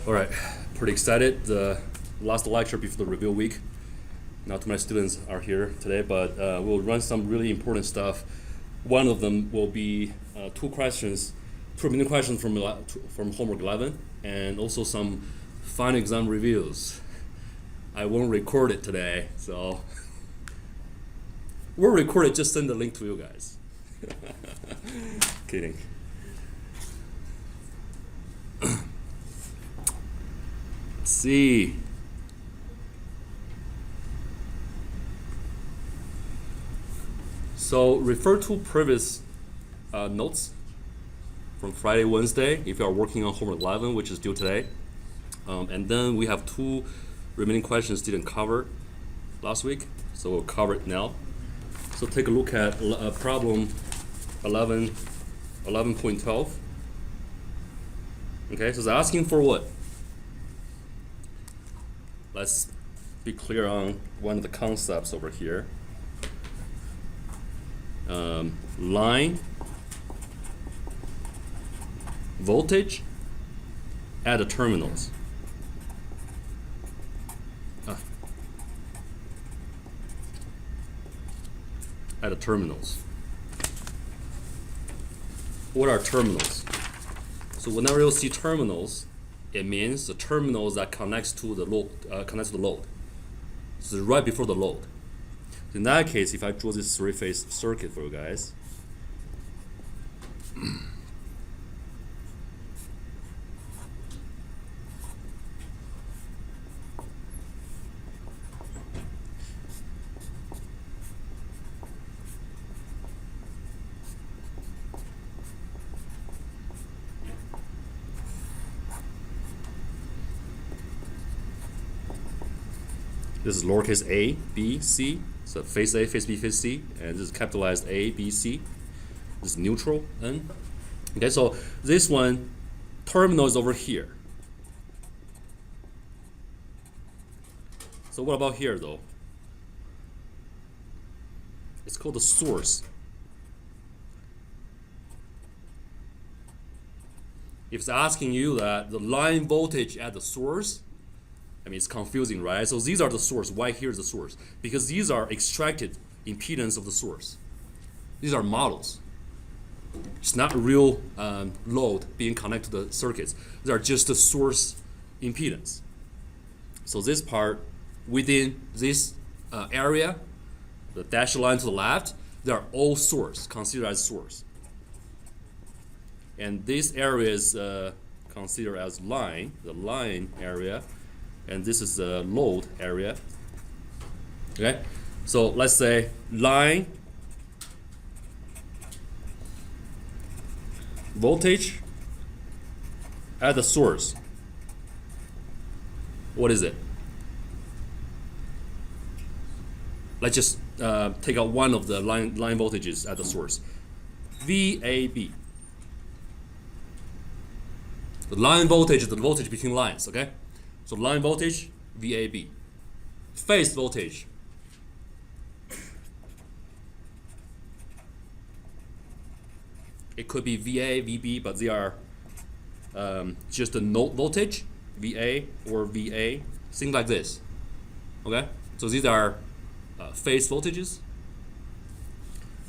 All right, pretty excited. The last lecture before the review week. Not too many students are here today, but we'll run some really important stuff. One of them will be two remaining questions from homework 11, and also some final exam reviews. I won't record it today, so we'll record it. Just send the link to you guys. Kidding. Let's see. So refer to previous notes from Friday, Wednesday, if you are working on homework 11, which is due today. And then we have two remaining questions didn't cover last week, so we'll cover it now. So take a look at problem 11.12. Okay, so it's asking for what? Let's be clear on one of the concepts over here. Line voltage at the terminals. At the terminals. What are terminals? So whenever you see terminals, it means the terminals that connects to the load. So right before the load. In that case, if I draw this three-phase circuit for you guys, this is lowercase a, b, c. So phase A, phase B, phase C, and this is capitalized A, B, C. This is neutral N. Okay, so this one, terminal is over here. So what about here though? It's called the source. If it's asking you that the line voltage at the source, I mean, it's confusing, right? So these are the source. Why here's the source? Because these are extracted impedance of the source. These are models. It's not a real load being connected to the circuits. These are just the source impedance. So this part within this area, the dashed line to the left, they are all source, considered as source. And this area is considered as line, the line area. And this is the load area. Okay, so let's say line voltage at the source. What is it? Let's just take out one of the line voltages at the source. VAB. The line voltage is the voltage between lines. Okay. So line voltage, VAB. Phase voltage. It could be VA, VB, but they are just a node voltage, VA or VA, things like this. Okay? So these are phase voltages.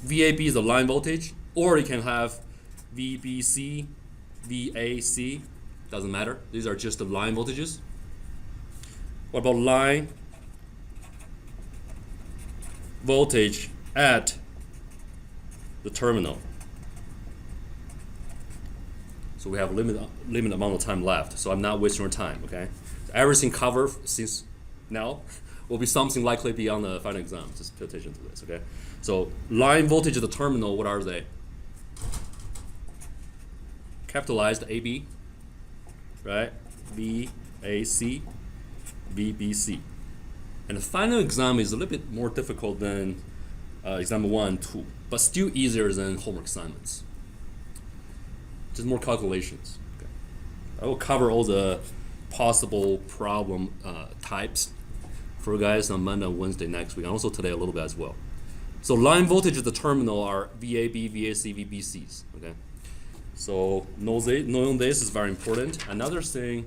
VAB is the line voltage, or you can have VBC, VAC, doesn't matter. These are just the line voltages. What about line voltage at the terminal? So we have limited amount of time left, so I'm not wasting your time, okay? So everything covered since now will be something likely beyond the final exam. Just pay attention to this, okay? So line voltage at the terminal, what are they? Capitalized AB, right? VAC. VBC. And the final exam is a little bit more difficult than exam 1 and 2, but still easier than homework assignments. Just more calculations. Okay. I will cover all the possible problem types for you guys on Monday and Wednesday next week, and also today a little bit as well. So line voltage at the terminal are VAB, VAC, VBCs. Okay. So knowing this is very important. Another thing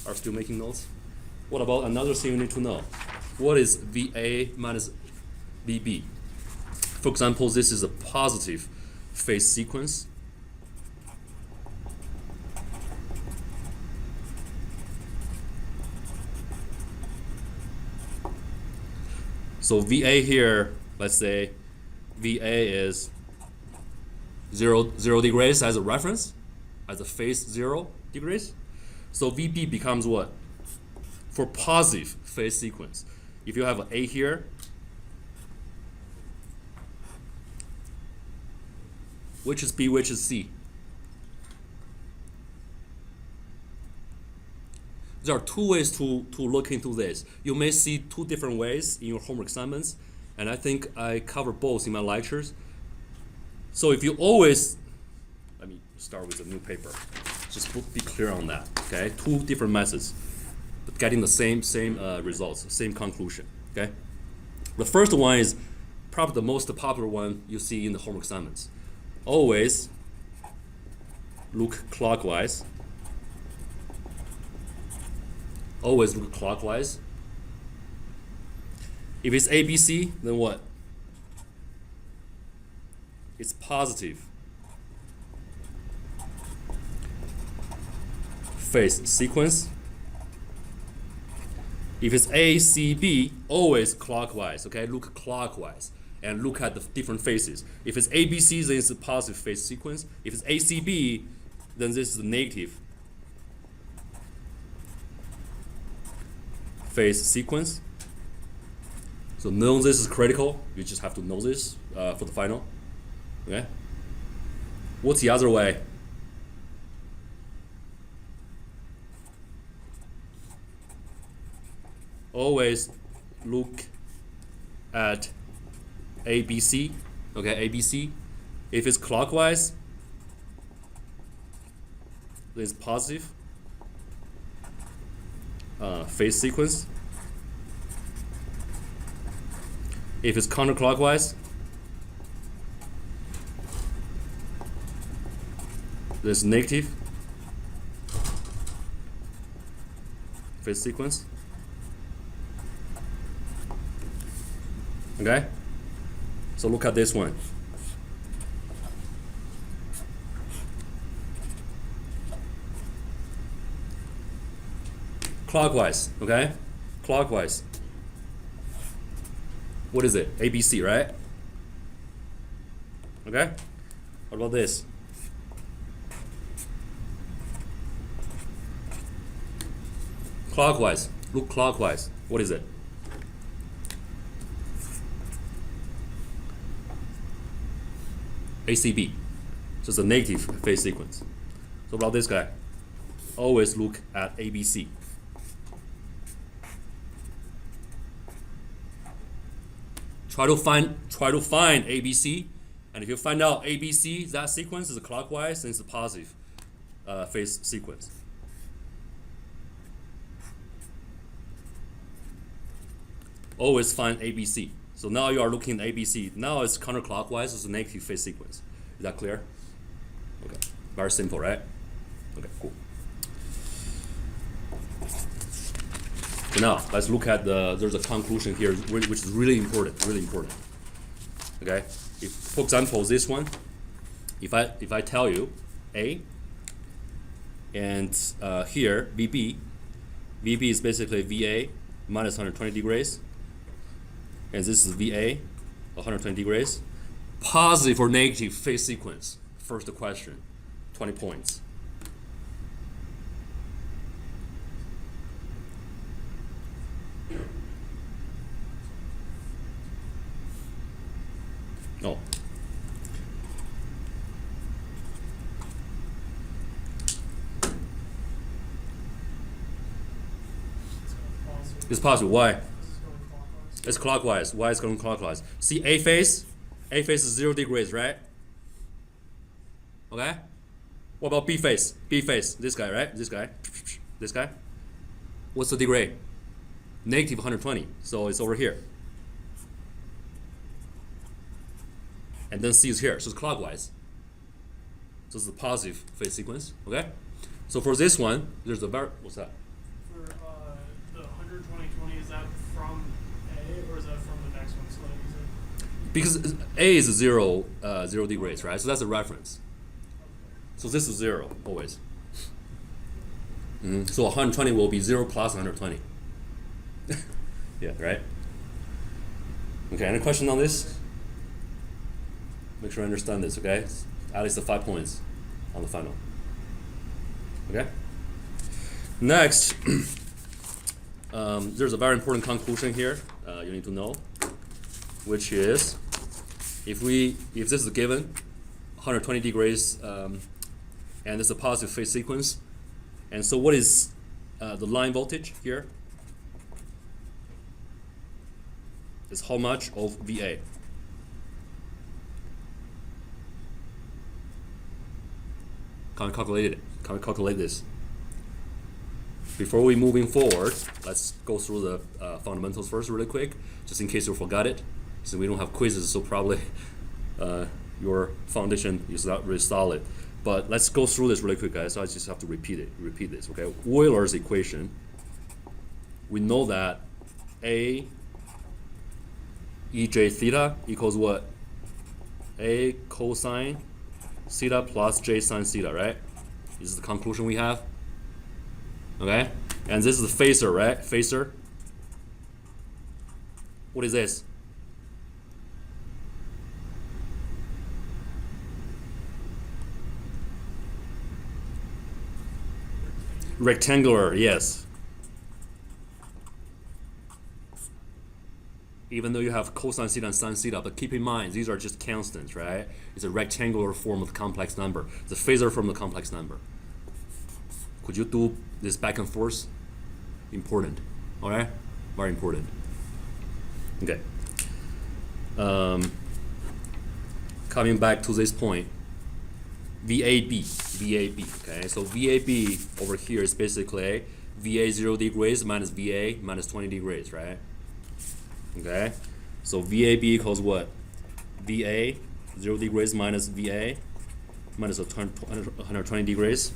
are still making notes? What about another thing you need to know? What is VA minus VB? For example, this is a positive phase sequence. So VA here, let's say VA is 0 degrees as a reference, as a phase 0 degrees. So VB becomes what? For positive phase sequence. If you have an A here, which is B, which is C? There are two ways to look into this. You may see two different ways in your homework assignments, and I think I cover both in my lectures. So if you always, let me start with a new paper. Just be clear on that, okay? Two different methods, but getting the same results, same conclusion, okay? The first one is probably the most popular one you see in the homework assignments. Always look clockwise. Always look clockwise. If it's ABC, then what? It's positive phase sequence. If it's ACB, always clockwise, okay? Look clockwise and look at the different phases. If it's ABC, then it's a positive phase sequence. If it's ACB, then this is a negative phase sequence. So know this is critical. You just have to know this for the final. Okay. What's the other way? Always look at ABC. Okay, ABC. If it's clockwise, then it's positive phase sequence. If it's counterclockwise, there's negative phase sequence. Okay? So look at this one. Clockwise, okay? Clockwise. What is it? ABC, right? Okay? What about this? Clockwise. Look clockwise. What is it? ACB. So it's a negative phase sequence. So about this guy, always look at ABC. Try to find ABC, and if you find out ABC, that sequence is clockwise, then it's a positive phase sequence. Always find ABC. So now you are looking at ABC. Now it's counterclockwise, it's a negative phase sequence. Is that clear? Okay, very simple, right? Okay, cool. So now let's look at there's a conclusion here which is really important, Okay, if for example this one, if I tell you A and here VB is basically VA minus 120 degrees, and this is VA 120 degrees, positive or negative phase sequence. First question, 20 points. Oh. It's positive. Why? It's clockwise. Why is going clockwise? See A phase? A phase is 0 degrees, right? Okay? What about B phase? B phase, this guy, right? This guy. This guy. What's the degree? Negative 120. So it's over here. And then C is here, so it's clockwise. So it's a positive phase sequence, okay? So for this one, there's a what's that? because A is 0 degrees, right? So that's a reference. So this is 0 always. So 120 will be 0 plus 120. Yeah, right? Okay, any question on this? Make sure I understand this, okay? At least the 5 points on the final. Okay? Next, there's a very important conclusion here you need to know, which is if this is given 120 degrees and it's a positive phase sequence, and so what is the line voltage here? Is how much of VA? Can we calculate it? Can we calculate this? Before we moving forward, let's go through the fundamentals first really quick, just in case you forgot it. So we don't have quizzes, so probably your foundation is not really solid. But let's go through this really quick, guys. So I just have to repeat this, okay? Euler's equation, we know that A EJ theta equals what? A cosine theta plus J sine theta, right? This is the conclusion we have. Okay? And this is the phasor, right? Phasor. What is this? Rectangular, yes. Even though you have cosine theta and sine theta, but keep in mind, these are just constants, right? It's a rectangular form of the complex number. It's a phasor from the complex number. Could you do this back and forth? Important, all right? Very important. Okay. Coming back to this point, VAB, okay? So VAB over here is basically VA 0 degrees minus VA minus 20 degrees, right? Okay, so VAB equals what? VA 0 degrees minus VA minus 120 degrees.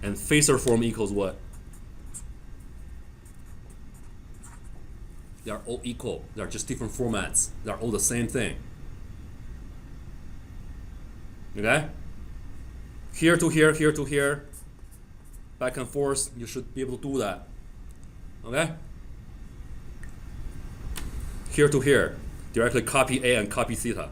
And phasor form equals what? They are all equal. They are just different formats. They are all the same thing. Okay? Here to here, here to here, back and forth, you should be able to do that. Okay? Here to here, directly copy A and copy theta.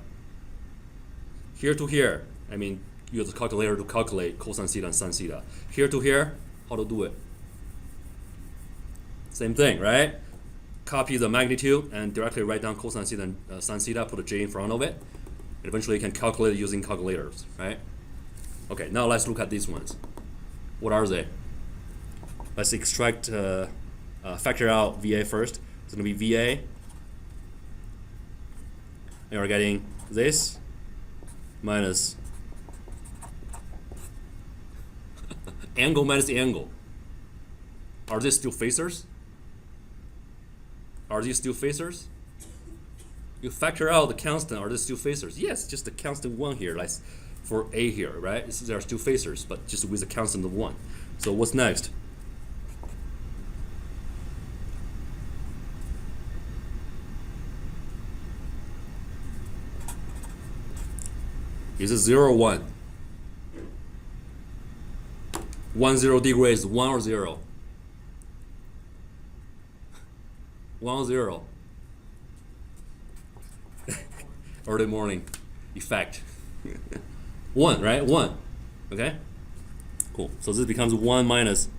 Here to here, I mean, use the calculator to calculate cosine theta and sine theta. Here to here, how to do it? Same thing, right? Copy the magnitude and directly write down cosine theta and sine theta, put a J in front of it. And eventually you can calculate it using calculators, right? Okay, now let's look at these ones. What are they? Let's extract, factor out VA first. It's going to be VA. And we're getting this minus angle minus the angle. Are these still phasors? Are these still phasors? You factor out the constant. Are these still phasors? Yes, just the constant 1 here, like for A here, right? They are still phasors, but just with a constant of 1. So what's next? Is it 0 or 1? 1 0 degrees, 1 or 0? 1 or 0? Early morning effect. 1, right? 1. Okay? Cool. So this becomes 1 minus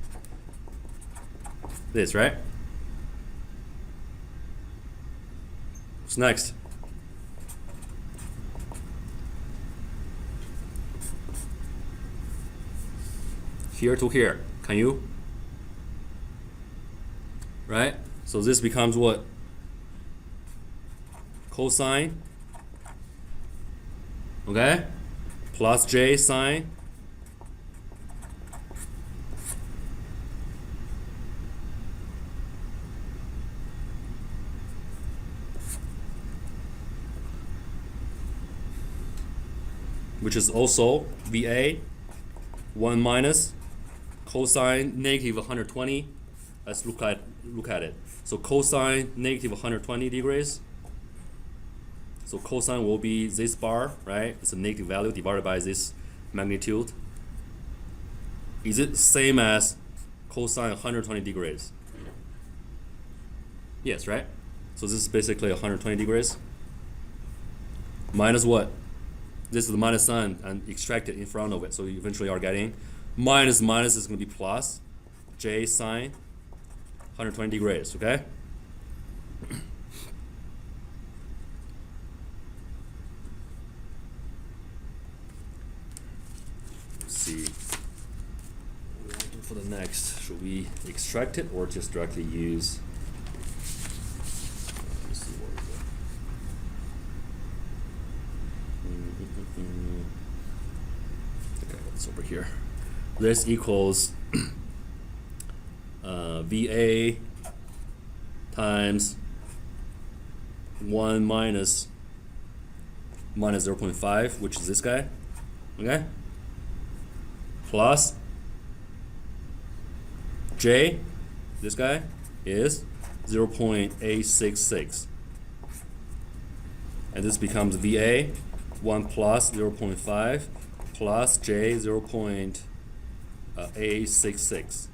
this, right? What's next? Here to here. Can you? Right? So this becomes what? Cosine. Okay? Plus J sine. Which is also VA 1 minus cosine negative 120 Let's look at it. So cosine negative 120 degrees. So cosine will be this bar, right? It's a negative value divided by this magnitude. Is it same as cosine 120 degrees? Yes, right? So this is basically 120 degrees. Minus what? This is the minus sign and extracted in front of it. So you eventually are getting minus is going to be plus j sine 120 degrees, okay? Let's see. What do we want to do for the next? Should we extract it or just directly use? Let's see what we got. Okay, it's over here. This equals VA times 1 minus 0.5, which is this guy, okay? Plus J, this guy, is 0.866. And this becomes VA 1 plus 0.5 plus J 0.866.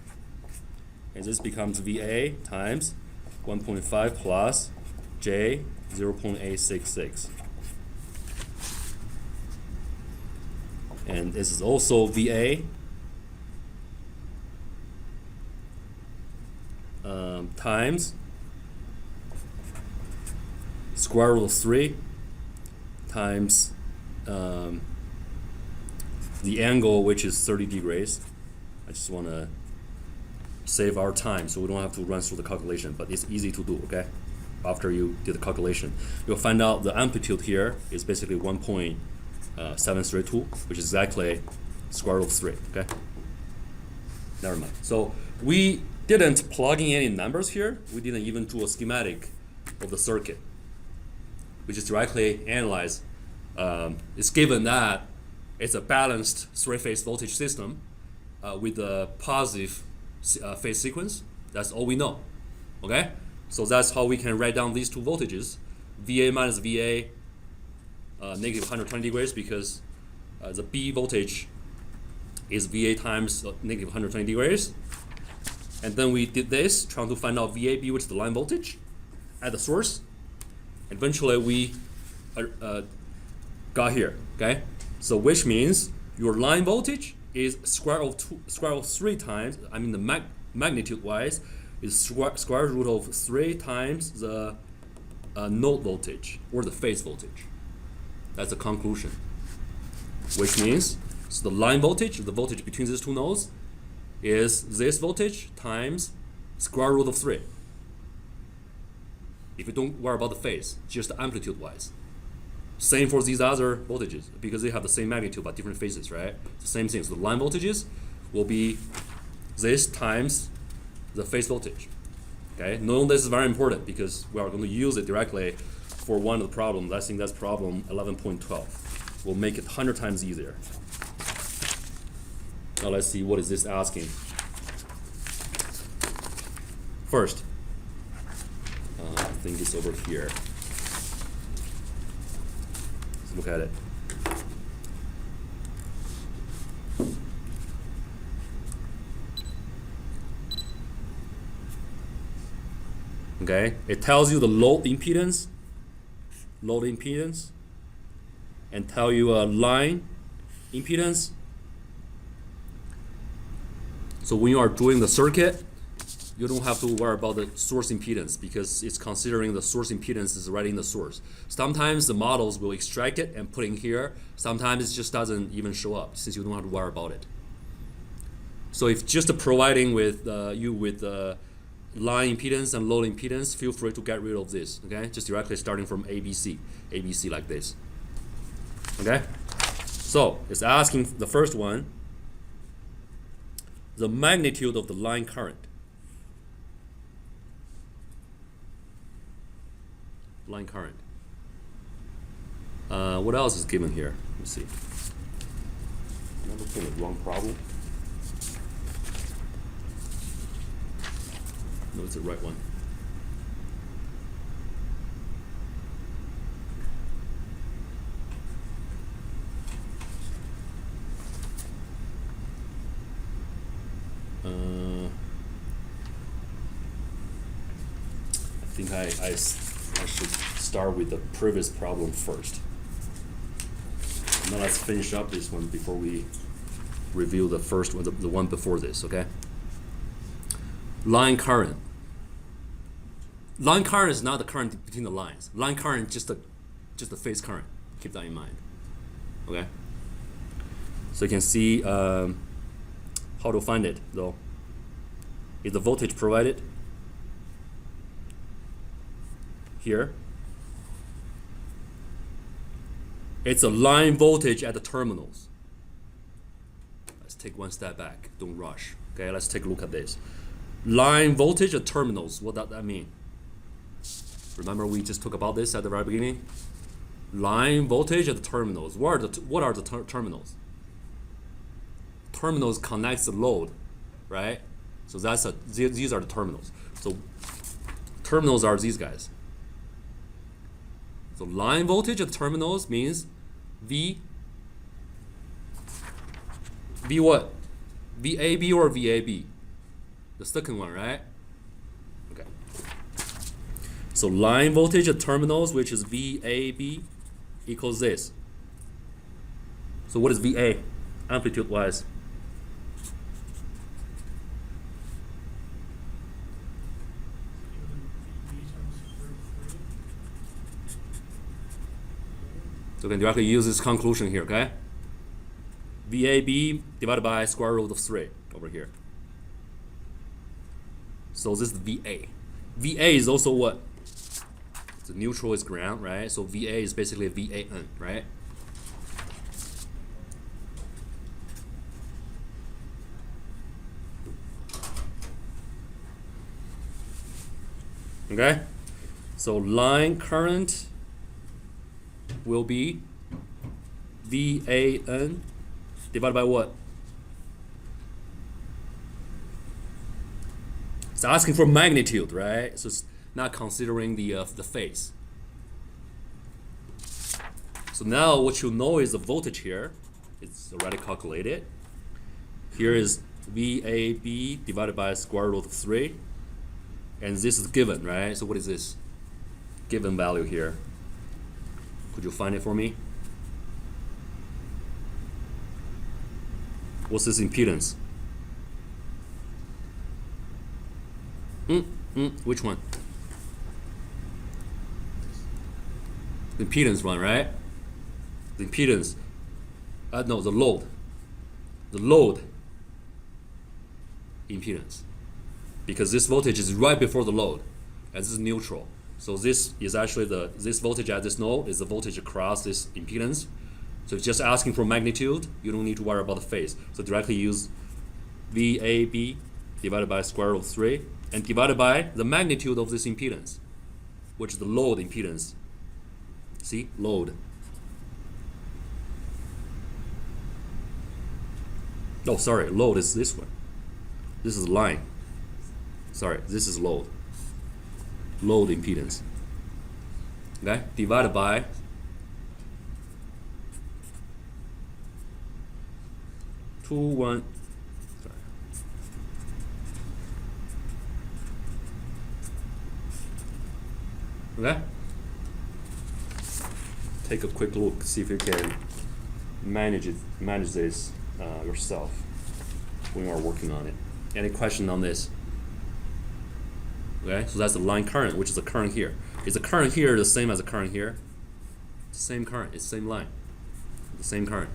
And this becomes VA times 1.5 plus J 0.866. And this is also VA times square root of 3 times the angle, which is 30 degrees. I just want to save our time so we don't have to run through the calculation, but it's easy to do, okay? After you do the calculation, you'll find out the amplitude here is basically 1.732, which is exactly square root of 3, okay? Never mind. So we didn't plug in any numbers here. We didn't even do a schematic of the circuit. We just directly analyze. It's given that it's a balanced three-phase voltage system with a positive phase sequence. That's all we know, okay? So that's how we can write down these two voltages, VA minus VA, negative 120 degrees, because the B voltage is VA times negative 120 degrees. And then we did this, trying to find out VAB, which is the line voltage at the source. Eventually we got here, okay? So which means your line voltage is square root of 3 times, I mean the magnitude wise, is square root of 3 times the node voltage or the phase voltage. That's the conclusion. Which means so the line voltage, the voltage between these two nodes, is this voltage times square root of 3. If you don't worry about the phase, just amplitude wise. Same for these other voltages because they have the same magnitude but different phases, right? The same thing. So the line voltages will be this times the phase voltage. Okay, know this is very important because we are going to use it directly for one of the problems. I think that's problem 11.12. We'll make it 100 times easier. Now let's see what is this asking. First, I think it's over here. Let's look at it. Okay, it tells you the load impedance, and tell you a line impedance. So when you are doing the circuit, you don't have to worry about the source impedance because it's considering the source impedance is right in the source. Sometimes the models will extract it and put in here. Sometimes it just doesn't even show up since you don't have to worry about it. So if just providing with you with line impedance and load impedance, feel free to get rid of this, okay? Just directly starting from ABC like this, okay? So it's asking the first one, the magnitude of the line current. Line current. What else is given here? Let me see. I'm looking at the wrong problem. it's the right one. I think I should start with the previous problem first. Now let's finish up this one before we review the first one, the one before this, okay? Line current. Line current is not the current between the lines. Line current is just the phase current. Keep that in mind, okay? So you can see how to find it, though. Is the voltage provided here? It's a line voltage at the terminals. Let's take one step back. Don't rush. Okay, let's take a look at this. Line voltage at terminals. What does that mean? Remember we just talked about this at the very beginning? Line voltage at the terminals. What are the terminals? Terminals connects the load, right? So these are the terminals. So terminals are these guys. So line voltage at terminals means V what? VAB or VAB? The second one, right? Okay. So line voltage at terminals, which is VAB, equals this. So what is VA, amplitude-wise? So we can directly use this conclusion here, okay? VAB divided by square root of 3 over here. So this is VA. VA is also what? The neutral is ground, right? So VA is basically VAN, right? Okay? So line current will be VAN divided by what? It's asking for magnitude, right? So it's not considering the phase. So now what you know is the voltage here. It's already calculated. Here is VAB divided by square root of 3. And this is given, right? So what is this? Given value here. Could you find it for me? What's this impedance? Which one? The impedance one, right? The impedance. No, the load. The load impedance. Because this voltage is right before the load, and this is neutral. So this is actually this voltage at this node is the voltage across this impedance. So it's just asking for magnitude. You don't need to worry about the phase. So directly use VAB divided by square root of 3 and divided by the magnitude of this impedance, which is the load impedance. See, load. Oh, sorry, load is this one. This is line. Sorry, this is load. Load impedance. Okay, divided by sorry. Okay. Take a quick look, see if you can manage this yourself when you are working on it. Any question on this? Okay, so that's the line current, which is the current here. Is the current here the same as the current here? It's the same current, it's the same line. The same current.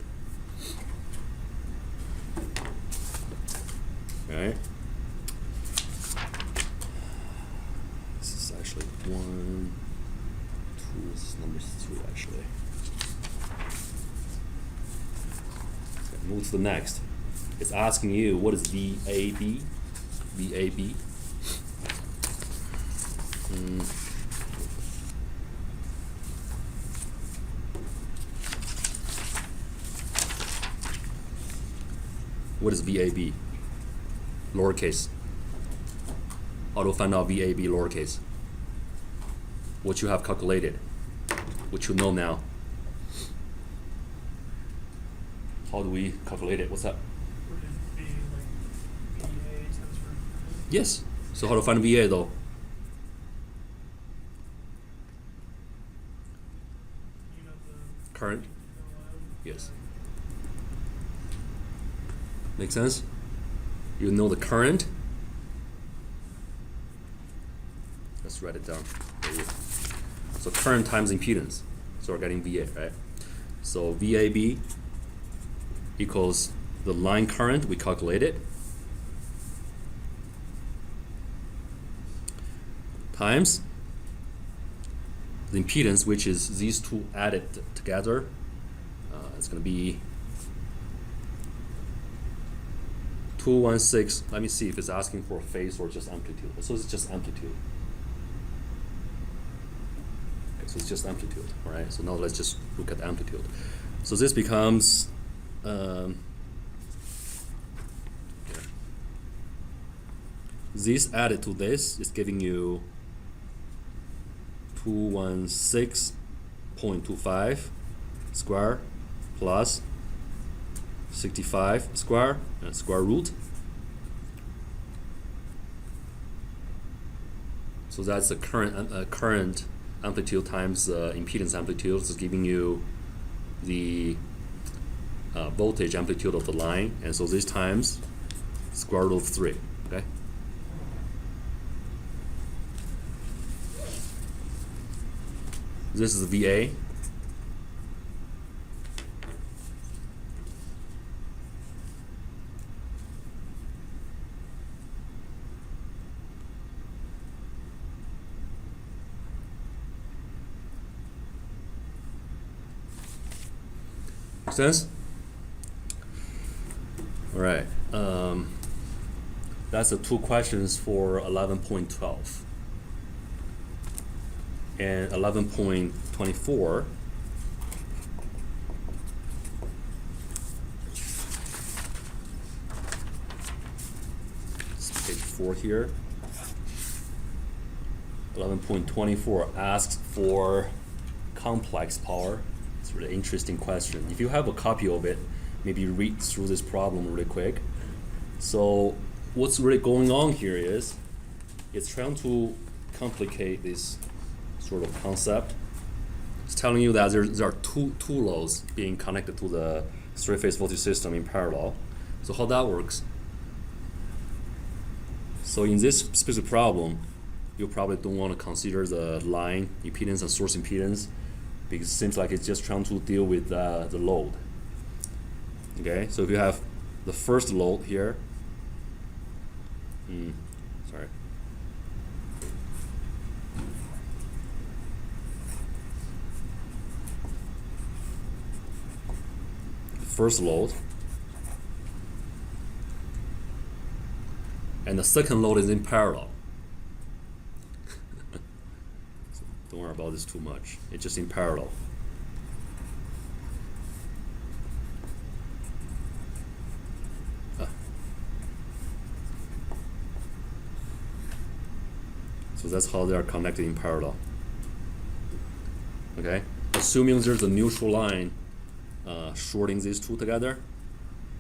Okay. This is actually 1, 2, this is number 3 actually. Okay, move to the next. It's asking you what is VAB? VAB. What is VAB? Lowercase. how to find out VAB lowercase. What you have calculated, what you know now. How do we calculate it? What's that? Would it be like VA times for? Yes. So how to find VA though? You know the Current. the Yes. Make sense? You know the current. Let's write it down. So current times impedance. So we're getting VA, right? So VAB equals the line current, we calculate it, times the impedance, which is these two added together. It's going to be 216. Let me see if it's asking for phase or just amplitude. So it's just amplitude. Okay, so it's just amplitude. All right. So now let's just look at the amplitude. So this becomes this added to this is giving you 216.25 square plus 65 square and square root. So that's the current amplitude times impedance amplitude. It's giving you the voltage amplitude of the line, and so this times square root of 3. Okay. This is the VA. Make sense? All right. That's the two questions for 11.12. And 11.24. It's page 4 here. 11.24 asks for complex power. It's a really interesting question. If you have a copy of it, maybe read through this problem really quick. So what's really going on here is it's trying to complicate this sort of concept. It's telling you that there are two loads being connected to the three-phase voltage system in parallel. So how that works? So in this specific problem, you probably don't want to consider the line impedance and source impedance, because it seems like it's just trying to deal with the load. Okay, so if you have the first load here, sorry. First load, and the second load is in parallel. So don't worry about this too much. It's just in parallel. So that's how they are connected in parallel. Okay, assuming there's a neutral line shorting these two together,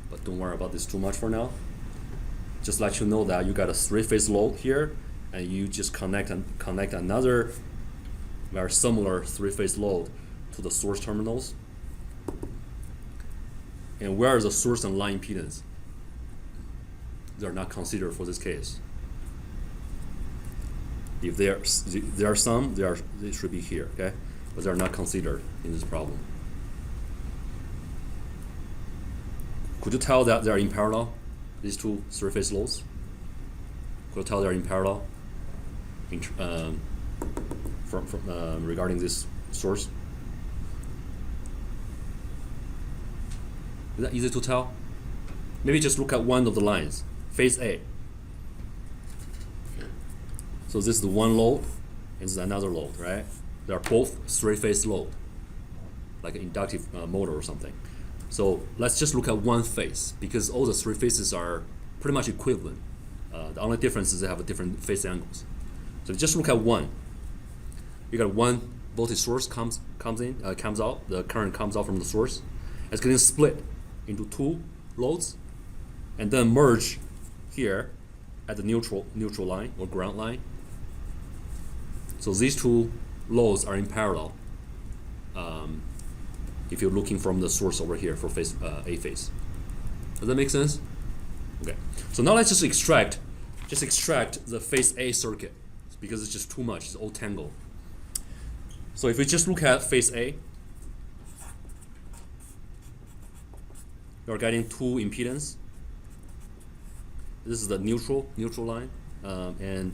but don't worry about this too much for now. Just let you know that you got a three-phase load here, and you just connect another very similar three-phase load to the source terminals. And where is the source and line impedance? They are not considered for this case. If there are some, they should be here, okay? But they are not considered in this problem. Could you tell that they are in parallel, these two three-phase loads? Could you tell they are in parallel regarding this source? Is that easy to tell? Maybe just look at one of the lines, phase A. So this is the one load, and this is another load, right? They are both three-phase load, like an inductive motor or something. So let's just look at one phase, because all the three phases are pretty much equivalent. The only difference is they have a different phase angles. So just look at one. You got one voltage source comes out. The current comes out from the source. It's getting split into two loads, and then merge here at the neutral line or ground line. So these two loads are in parallel. If you're looking from the source over here for phase A phase, does that make sense? Okay. So now let's just extract the phase A circuit because it's just too much. It's all tangled. So if we just look at phase A, you're getting two impedance. This is the neutral line, and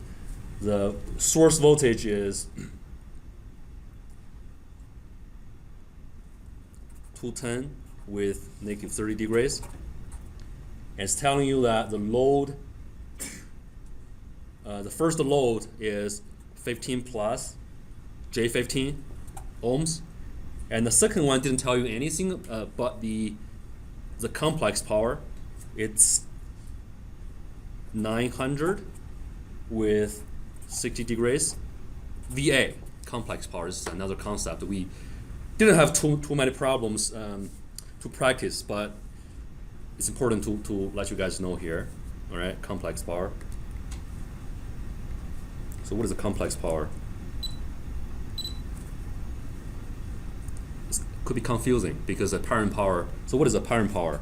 the source voltage is 210 with negative 30 degrees. And it's telling you that the load, the first load is 15 plus J15 ohms, and the second one didn't tell you anything but the complex power. It's 900 with 60 degrees. VA, complex power, is another concept. We didn't have too many problems to practice, but it's important to let you guys know here. All right, complex power. So what is a complex power? It could be confusing because apparent power. So what is apparent power?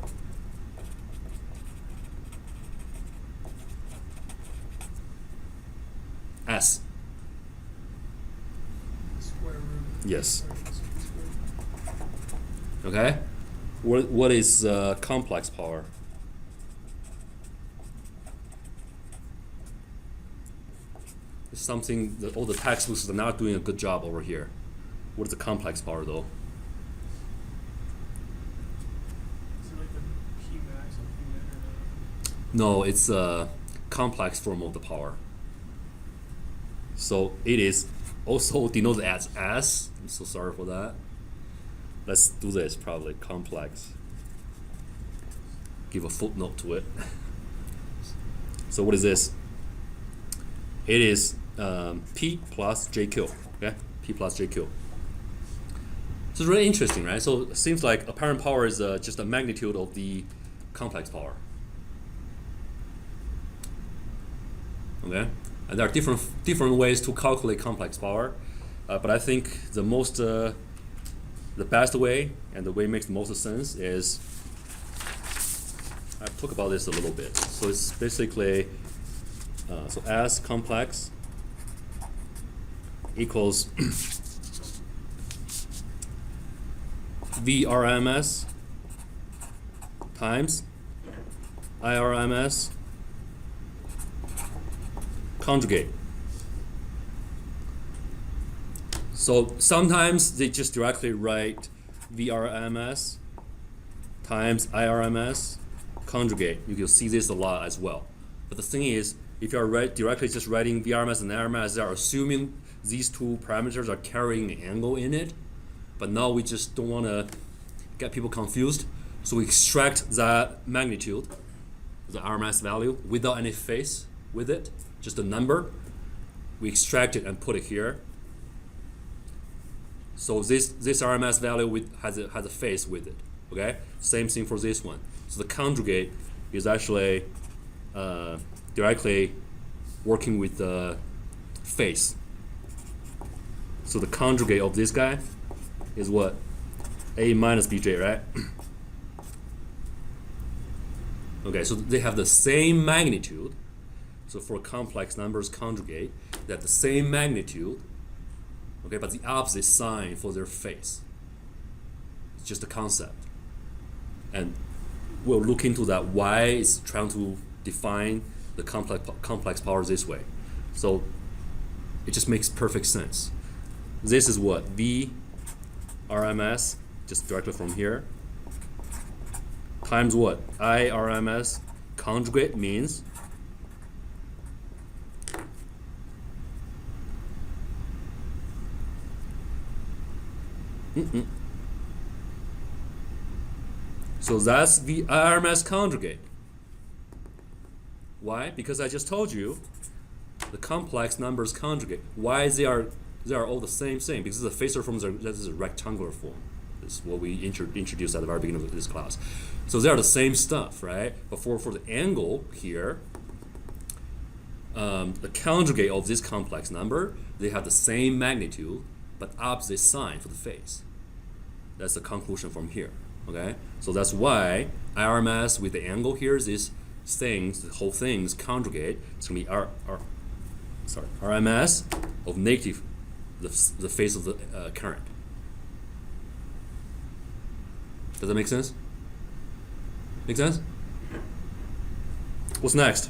S. Square root. Yes. Okay. What is complex power? It's something that all the textbooks are not doing a good job over here. What is the complex power though? Is it like the P max or P min or No, it's a complex form of the power. So it is also denoted as S. I'm so sorry for that. Let's do this probably complex. Give a footnote to it. So what is this? It is P plus JQ. Okay, P plus JQ. So it's really interesting, right? So it seems like apparent power is just a magnitude of the complex power. Okay, and there are different ways to calculate complex power, but I think the best way and the way it makes the most sense is, I've talked about this a little bit. So it's basically, so S complex equals VRMS times IRMS conjugate. So sometimes they just directly write VRMS times IRMS conjugate. You can see this a lot as well. But the thing is, if you are directly just writing VRMS and IRMS, they are assuming these two parameters are carrying an angle in it. But now we just don't want to get people confused. So we extract that magnitude, the RMS value, without any phase with it, just a number. We extract it and put it here. So this RMS value has a phase with it. Okay, same thing for this one. So the conjugate is actually directly working with the phase. So the conjugate of this guy is what? A minus BJ, right? Okay, so they have the same magnitude. So for complex numbers conjugate, they have the same magnitude, okay, but the opposite sign for their phase. It's just a concept. And we'll look into that, why it's trying to define the complex power this way. So it just makes perfect sense. This is what? V RMS, just directly from here, times what? I RMS conjugate means so that's the RMS conjugate. Why? Because I just told you the complex numbers conjugate. Why they are all the same thing? Because the Facer forms this is a rectangular form. This is what we introduced at the very beginning of this class. So they are the same stuff, right? But for the angle here, the conjugate of this complex number, they have the same magnitude but opposite sign for the face. That's the conclusion from here. Okay, so that's why RMS with the angle here, these things, the whole thing's conjugate. It's gonna be RMS of negative the phase of the current. Does that make sense? Make sense? What's next?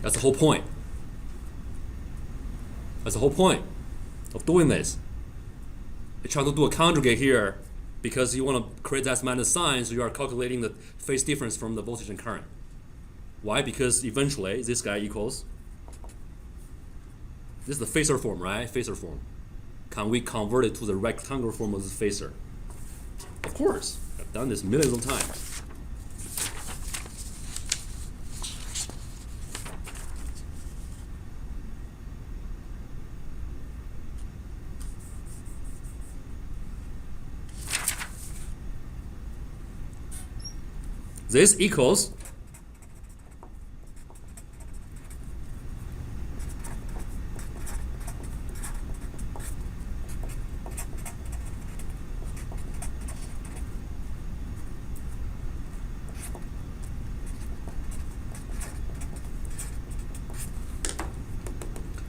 That's the whole point. That's the whole point of doing this. You're trying to do a conjugate here because you want to create that minus sign, so you are calculating the phase difference from the voltage and current. Why? Because eventually this guy equals, this is the Facer form, right? Facer form. Can we convert it to the rectangular form of the Facer? Of course. I've done this millions of times. This equals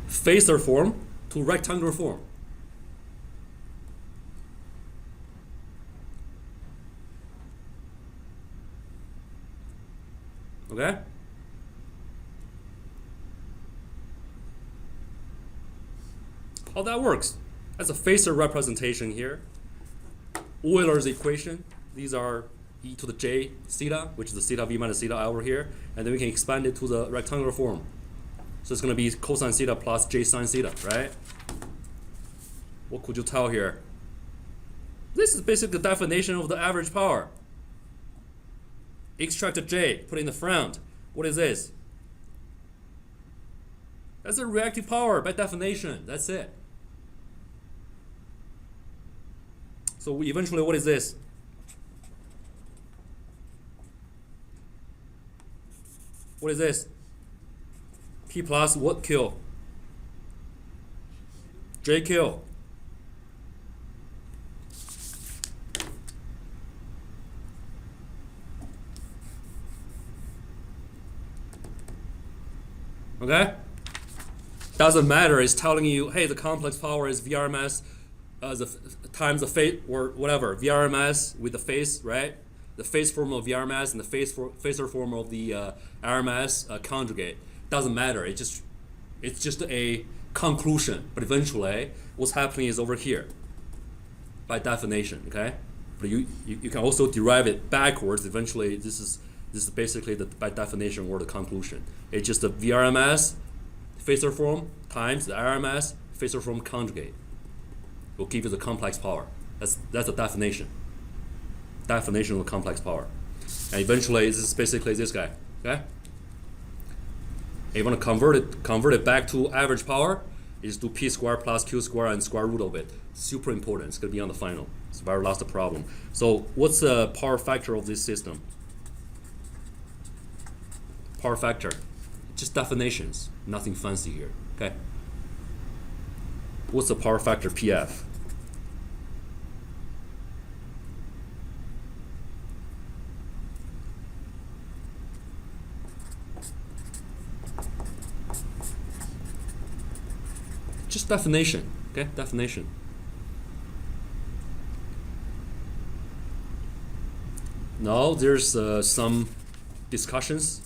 Facer form to rectangular form. Okay? How that works? That's a Facer representation here. Euler's equation. These are e to the j theta, which is the theta v minus theta I over here. And then we can expand it to the rectangular form. So it's going to be cosine theta plus j sine theta, right? What could you tell here? This is basically the definition of the average power. Extract j, put it in the front. What is this? That's a reactive power by definition. That's it. So eventually, what is this? What is this? P plus what Q? JQ. Okay? Doesn't matter. It's telling you, hey, the complex power is VRMS times the phase or whatever. VRMS with the phase, right? The phase form of VRMS and the Facer form of the RMS conjugate. Doesn't matter. It's just a conclusion. But eventually, what's happening is over here, by definition. Okay? But you can also derive it backwards. Eventually, this is basically the by definition or the conclusion. It's just the VRMS Facer form times the RMS Facer form conjugate will give you the complex power. That's the definition. Definition of the complex power. And eventually this is basically this guy. Okay? And you want to convert it back to average power, you just do P squared plus Q squared and square root of it. Super important. It's gonna be on the final. It's the very last problem. So what's the power factor of this system? Power factor, just definitions, nothing fancy here, okay? What's the power factor PF? Just definition, okay? Definition. Now there's some discussions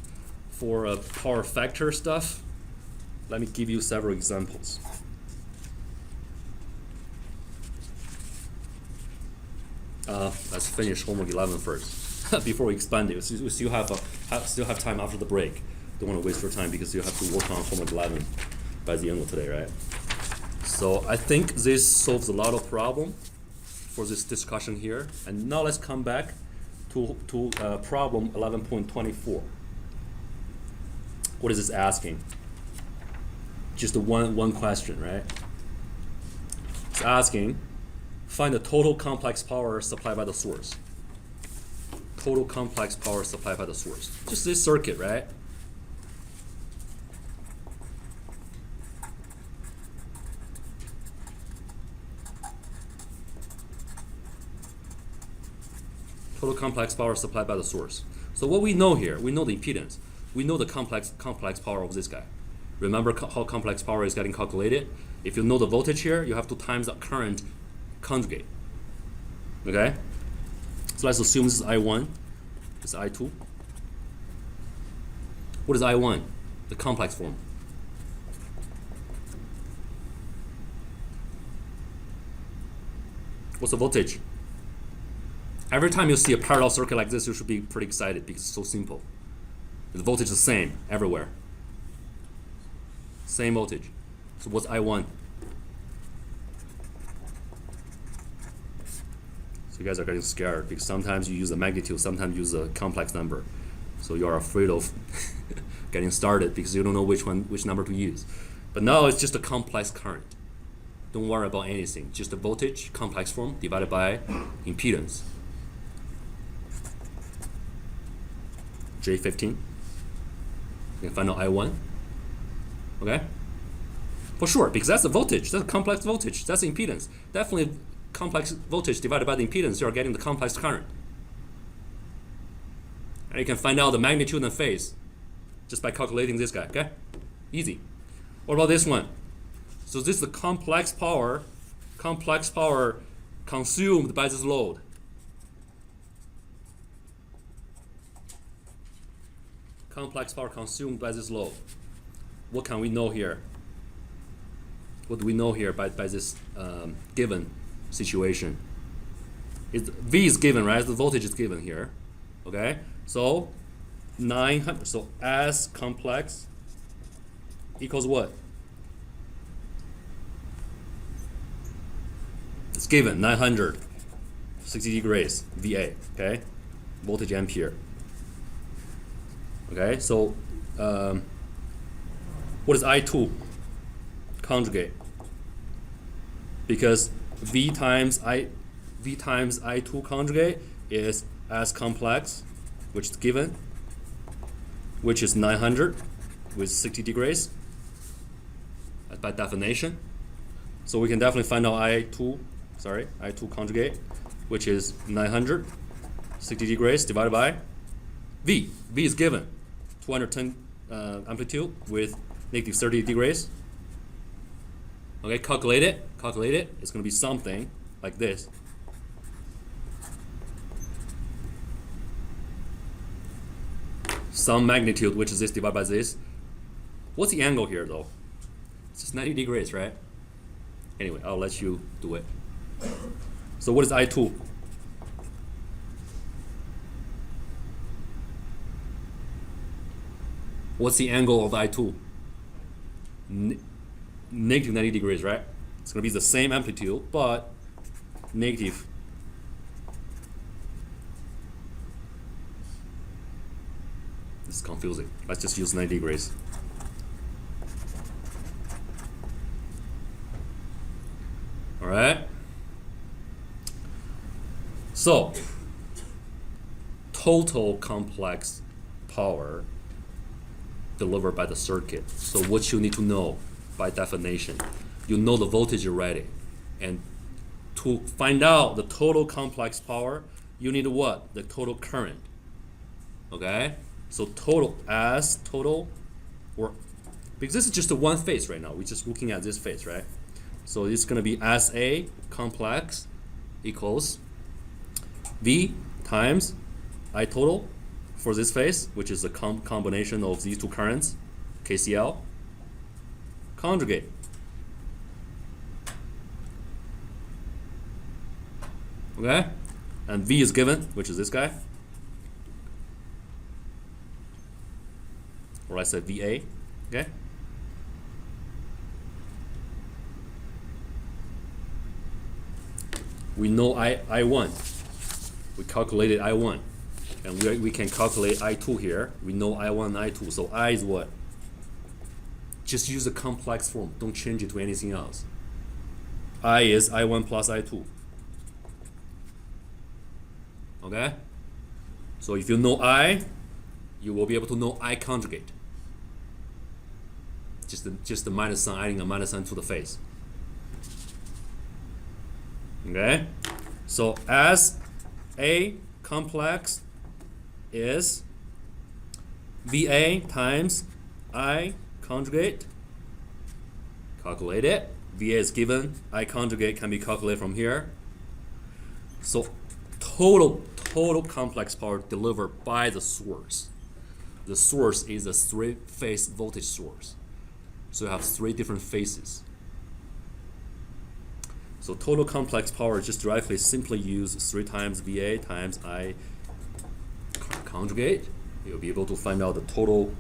for power factor stuff. Let me give you several examples. Let's finish homework 11 first before we expand it. We still have time after the break. Don't want to waste your time because you have to work on homework 11 by the end of today, right? So I think this solves a lot of problem for this discussion here. And now let's come back to problem 11.24. What is this asking? Just one question, right? It's asking, find the total complex power supplied by the source. Total complex power supplied by the source. Just this circuit, right? Total complex power supplied by the source. So what we know here, we know the impedance. We know the complex power of this guy. Remember how complex power is getting calculated? If you know the voltage here, you have to times the current conjugate. Okay? So let's assume this is I1, this is I2. What is I1? The complex form. What's the voltage? Every time you see a parallel circuit like this, you should be pretty excited because it's so simple. The voltage is the same everywhere. Same voltage. So what's I1? So you guys are getting scared because sometimes you use a magnitude, sometimes you use a complex number. So you are afraid of getting started because you don't know which number to use. But now it's just a complex current. Don't worry about anything. Just the voltage, complex form, divided by impedance. J15. You can find out I1. Okay? For sure, because that's the voltage. That's a complex voltage. That's the impedance. Definitely complex voltage divided by the impedance, you are getting the complex current. And you can find out the magnitude and phase just by calculating this guy, okay? Easy. What about this one? So this is the complex power consumed by this load. Complex power consumed by this load. What can we know here? What do we know here by this given situation? V is given, right? The voltage is given here. Okay? So 900. So S complex equals what? It's given 900, 60 degrees VA. Okay? Voltage ampere. Okay, so what is I2 conjugate? Because V times I2 conjugate is S complex, which is given, which is 900 with 60 degrees by definition. So we can definitely find out I2 conjugate, which is 900, 60 degrees divided by V. V is given, 210 amplitude with negative 30 degrees. Okay, calculate it. It's going to be something like this. Some magnitude, which is this divided by this. What's the angle here, though? It's just 90 degrees, right? Anyway, I'll let you do it. So what is I2? What's the angle of I2? Negative 90 degrees, right? It's going to be the same amplitude, but negative. It's confusing. Let's just use 90 degrees. All right? So, total complex power delivered by the circuit. So what you need to know by definition, you know the voltage already. And to find out the total complex power, you need what? The total current. Okay? So total as total, or because this is just the one phase right now. We're just looking at this phase, right? So it's going to be SA complex equals V times I total for this phase, which is a combination of these two currents, KCL, conjugate. Okay? And V is given, which is this guy. Or I said VA. Okay? we know I1. We calculated I1. And we can calculate I2 here. We know I1 and I2. So I is what? Just use the complex form. Don't change it to anything else. I is I1 plus I2. Okay? So if you know I, you will be able to know I conjugate. Just the minus sign, adding a minus sign to the face. Okay? So as A complex is VA times I conjugate, calculate it. VA is given, I conjugate can be calculated from here. So total complex power delivered by the source. The source is a three-phase voltage source. So you have three different phases. So total complex power just directly simply use 3 times VA times I conjugate. You'll be able to find out the total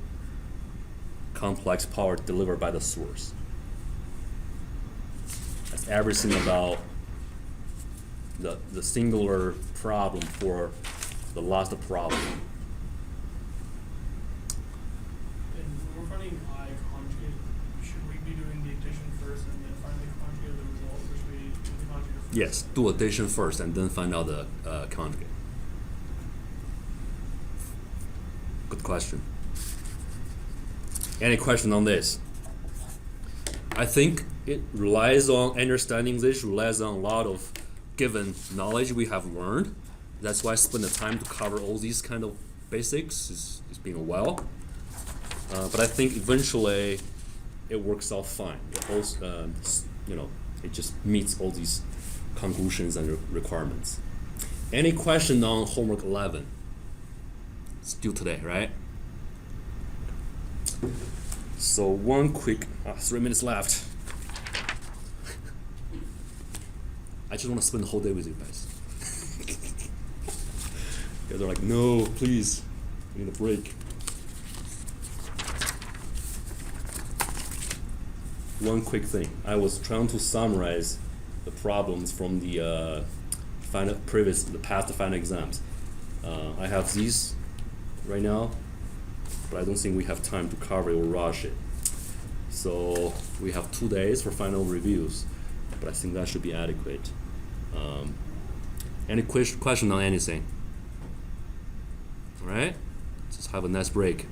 complex power delivered by the source. That's everything about the singular problem for the last problem. And when we're finding I conjugate, should we be doing the addition first and then find the conjugate of the result, or should we do the conjugate first? Yes, do addition first and then find out the conjugate. Good question. Any question on this? I think it relies on understanding this, relies on a lot of given knowledge we have learned. That's why I spend the time to cover all these kind of basics. It's been a while. But I think eventually it works out fine. It also, it just meets all these conclusions and requirements. Any question on homework 11? It's due today, right? So one quick, 3 minutes left. I just want to spend the whole day with you guys. You guys are like, no, please, we need a break. One quick thing. I was trying to summarize the problems from the past final exams. I have these right now, but I don't think we have time to cover it or rush it. So we have 2 days for final reviews, but I think that should be adequate. Any question on anything? All right, just have a nice break.